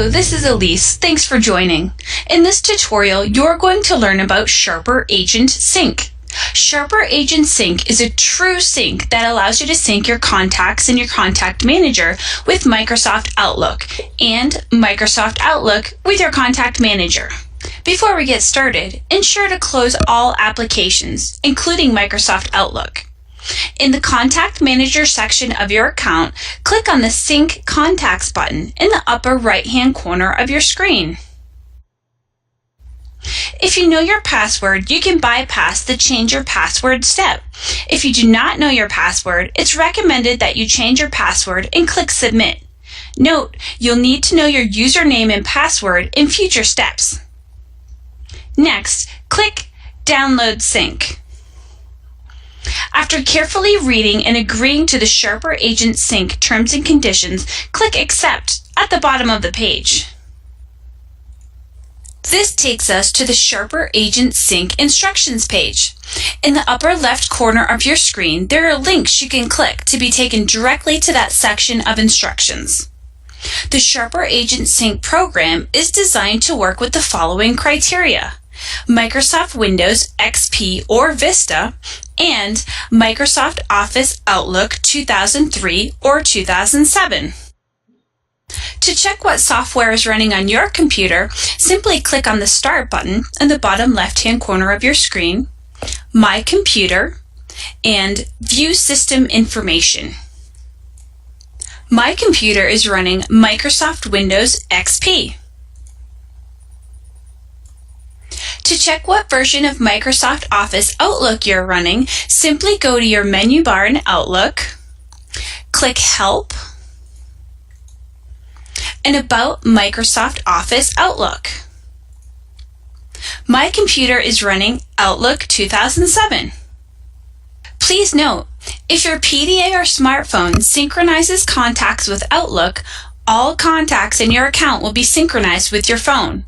Hello, this is Elise. Thanks for joining. In this tutorial, you're going to learn about Sharper Agent Sync. Sharper Agent Sync is a true sync that allows you to sync your contacts in your Contact Manager with Microsoft Outlook and Microsoft Outlook with your Contact Manager. Before we get started, ensure to close all applications, including Microsoft Outlook. In the Contact Manager section of your account, click on the Sync Contacts button in the upper right-hand corner of your screen. If you know your password, you can bypass the Change Your Password step. If you do not know your password, it's recommended that you change your password and click Submit. Note, you'll need to know your username and password in future steps. Next, click Download Sync. After carefully reading and agreeing to the Sharper Agent Sync terms and conditions, click Accept at the bottom of the page. This takes us to the Sharper Agent Sync instructions page. In the upper left corner of your screen, there are links you can click to be taken directly to that section of instructions. The Sharper Agent Sync program is designed to work with the following criteria: Microsoft Windows XP or Vista, and Microsoft Office Outlook 2003 or 2007. To check what software is running on your computer, simply click on the Start button in the bottom left-hand corner of your screen, My Computer, and View System Information. My computer is running Microsoft Windows XP. To check what version of Microsoft Office Outlook you're running, simply go to your menu bar in Outlook, click Help, and About Microsoft Office Outlook. My computer is running Outlook 2007. Please note, if your PDA or smartphone synchronizes contacts with Outlook, all contacts in your account will be synchronized with your phone.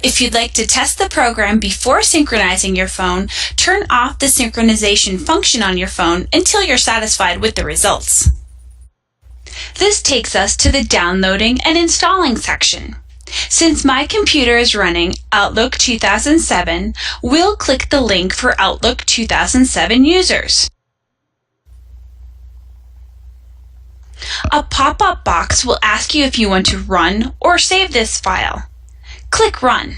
If you'd like to test the program before synchronizing your phone, turn off the synchronization function on your phone until you're satisfied with the results. This takes us to the Downloading and Installing section. Since my computer is running Outlook 2007, we'll click the link for Outlook 2007 users. A pop-up box will ask you if you want to run or save this file. Click Run.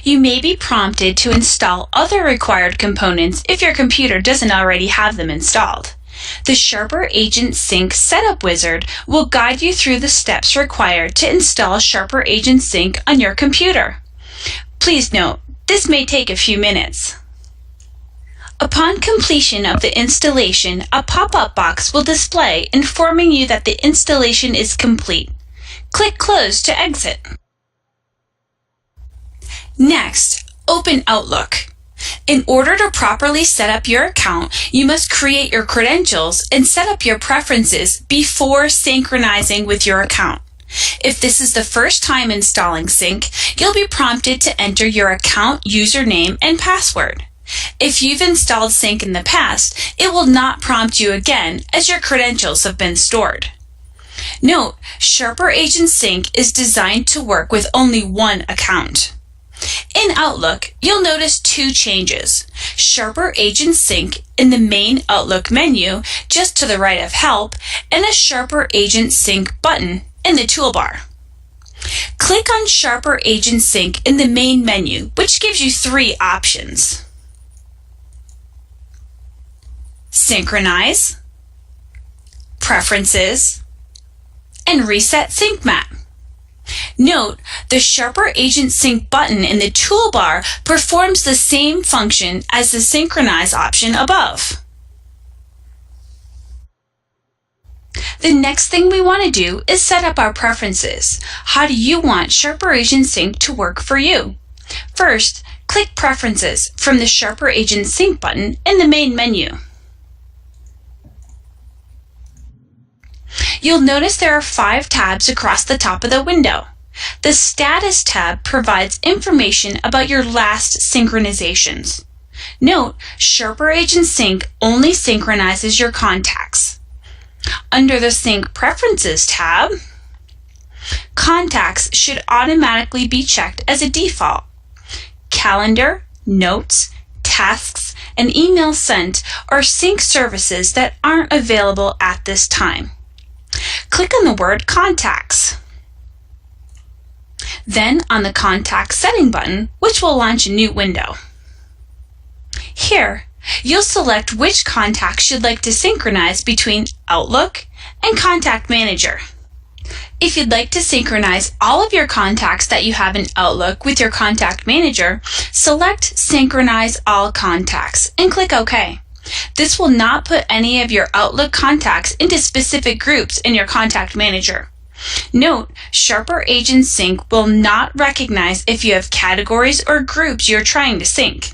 You may be prompted to install other required components if your computer doesn't already have them installed. The Sharper Agent Sync Setup Wizard will guide you through the steps required to install Sharper Agent Sync on your computer. Please note, this may take a few minutes. Upon completion of the installation, a pop-up box will display informing you that the installation is complete. Click Close to exit. Next, open Outlook. In order to properly set up your account, you must create your credentials and set up your preferences before synchronizing with your account. If this is the first time installing Sync, you'll be prompted to enter your account username and password. If you've installed Sync in the past, it will not prompt you again as your credentials have been stored. Note, Sharper Agent Sync is designed to work with only one account. In Outlook, you'll notice two changes: Sharper Agent Sync in the main Outlook menu just to the right of Help, and a Sharper Agent Sync button in the toolbar. Click on Sharper Agent Sync in the main menu, which gives you three options: Synchronize, Preferences, and Reset Sync Map. Note, the Sharper Agent Sync button in the toolbar performs the same function as the Synchronize option above. The next thing we want to do is set up our preferences. How do you want Sharper Agent Sync to work for you? First, click Preferences from the Sharper Agent Sync button in the main menu. You'll notice there are 5 tabs across the top of the window. The Status tab provides information about your last synchronizations. Note, Sharper Agent Sync only synchronizes your contacts. Under the Sync Preferences tab, contacts should automatically be checked as a default. Calendar, notes, tasks, and emails sent are sync services that aren't available at this time. Click on the word Contacts. Then on the Contact Setting button, which will launch a new window. Here, you'll select which contacts you'd like to synchronize between Outlook and Contact Manager. If you'd like to synchronize all of your contacts that you have in Outlook with your Contact Manager, select Synchronize All Contacts and click OK. This will not put any of your Outlook contacts into specific groups in your Contact Manager. Note, Sharper Agent Sync will not recognize if you have categories or groups you're trying to sync.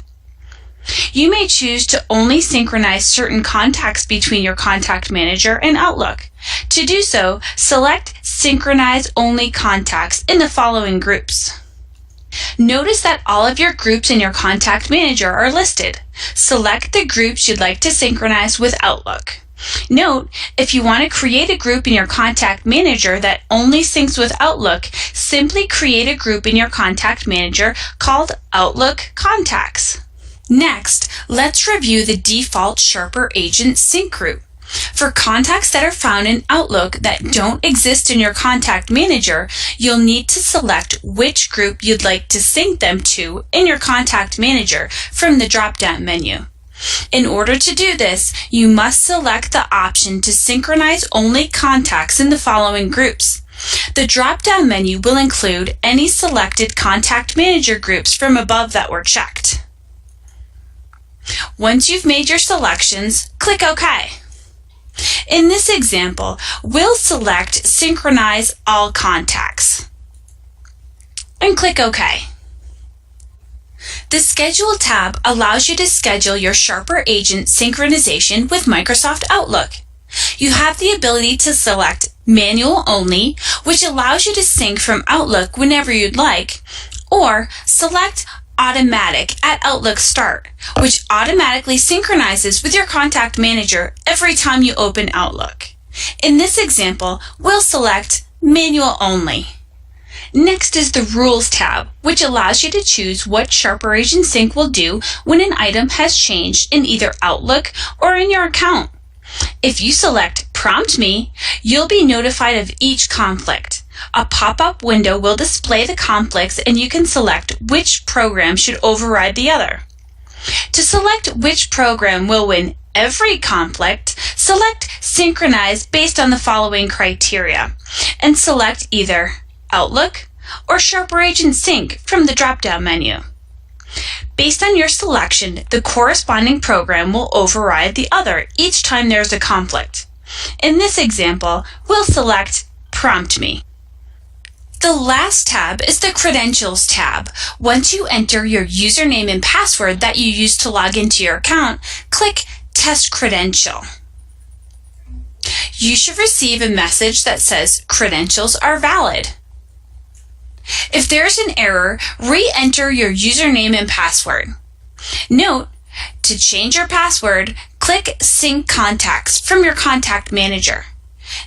You may choose to only synchronize certain contacts between your Contact Manager and Outlook. To do so, select Synchronize Only Contacts in the following groups. Notice that all of your groups in your Contact Manager are listed. Select the groups you'd like to synchronize with Outlook. Note, if you want to create a group in your Contact Manager that only syncs with Outlook, simply create a group in your Contact Manager called Outlook Contacts. Next, let's review the default Sharper Agent Sync group. For contacts that are found in Outlook that don't exist in your Contact Manager, you'll need to select which group you'd like to sync them to in your Contact Manager from the drop-down menu. In order to do this, you must select the option to synchronize only contacts in the following groups. The drop-down menu will include any selected Contact Manager groups from above that were checked. Once you've made your selections, click OK. In this example, we'll select Synchronize All Contacts and click OK. The Schedule tab allows you to schedule your Sharper Agent synchronization with Microsoft Outlook. You have the ability to select Manual Only, which allows you to sync from Outlook whenever you'd like, or select Automatic at Outlook Start, which automatically synchronizes with your Contact Manager every time you open Outlook. In this example, we'll select Manual Only. Next is the Rules tab, which allows you to choose what Sharper Agent Sync will do when an item has changed in either Outlook or in your account. If you select Prompt Me, you'll be notified of each conflict. A pop-up window will display the conflicts and you can select which program should override the other. To select which program will win every conflict, select Synchronize based on the following criteria and select either Outlook or Sharper Agent Sync from the drop-down menu. Based on your selection, the corresponding program will override the other each time there's a conflict. In this example, we'll select Prompt Me. The last tab is the Credentials tab. Once you enter your username and password that you use to log into your account, click Test Credential. You should receive a message that says credentials are valid. If there's an error, re-enter your username and password. Note, to change your password, click Sync Contacts from your Contact Manager.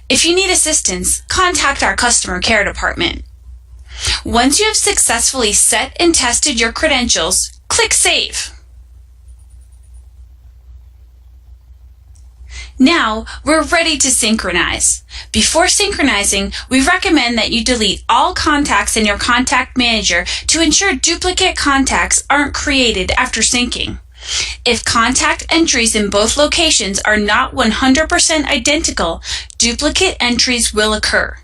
If you need assistance, contact our customer care department. Once you have successfully set and tested your credentials, click Save. Now, we're ready to synchronize. Before synchronizing, we recommend that you delete all contacts in your Contact Manager to ensure duplicate contacts aren't created after syncing. If contact entries in both locations are not 100% identical, duplicate entries will occur.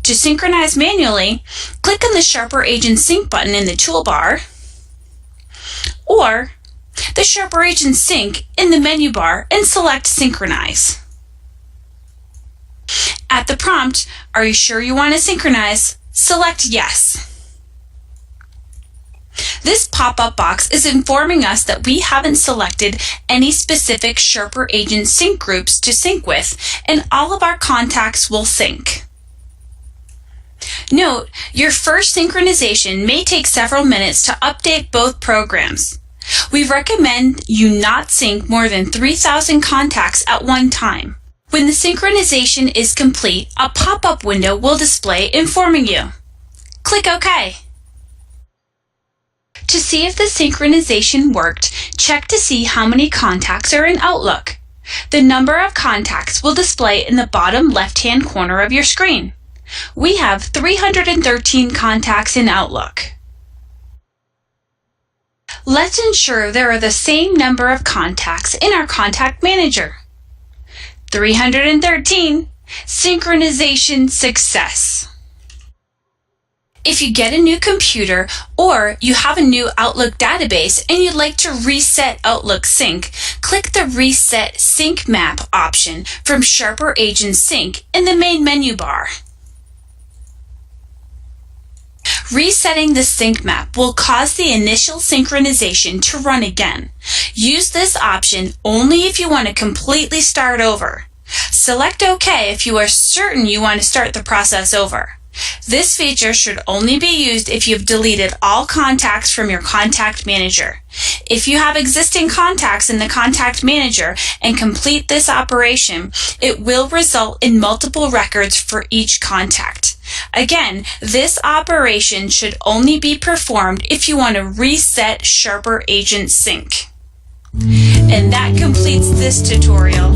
To synchronize manually, click on the Sharper Agent Sync button in the toolbar, or the Sharper Agent Sync in the menu bar and select Synchronize. At the prompt, "Are you sure you want to synchronize?" select Yes. This pop-up box is informing us that we haven't selected any specific Sharper Agent Sync groups to sync with, and all of our contacts will sync. Note, your first synchronization may take several minutes to update both programs. We recommend you not sync more than 3,000 contacts at one time. When the synchronization is complete, a pop-up window will display informing you. Click OK. To see if the synchronization worked, check to see how many contacts are in Outlook. The number of contacts will display in the bottom left-hand corner of your screen. We have 313 contacts in Outlook. Let's ensure there are the same number of contacts in our Contact Manager. 313. Synchronization success. If you get a new computer or you have a new Outlook database and you'd like to reset Outlook Sync, click the Reset Sync Map option from Sharper Agent Sync in the main menu bar. Resetting the sync map will cause the initial synchronization to run again. Use this option only if you want to completely start over. Select OK if you are certain you want to start the process over. This feature should only be used if you've deleted all contacts from your Contact Manager. If you have existing contacts in the Contact Manager and complete this operation, it will result in multiple records for each contact. Again, this operation should only be performed if you want to reset Sharper Agent Sync. And that completes this tutorial.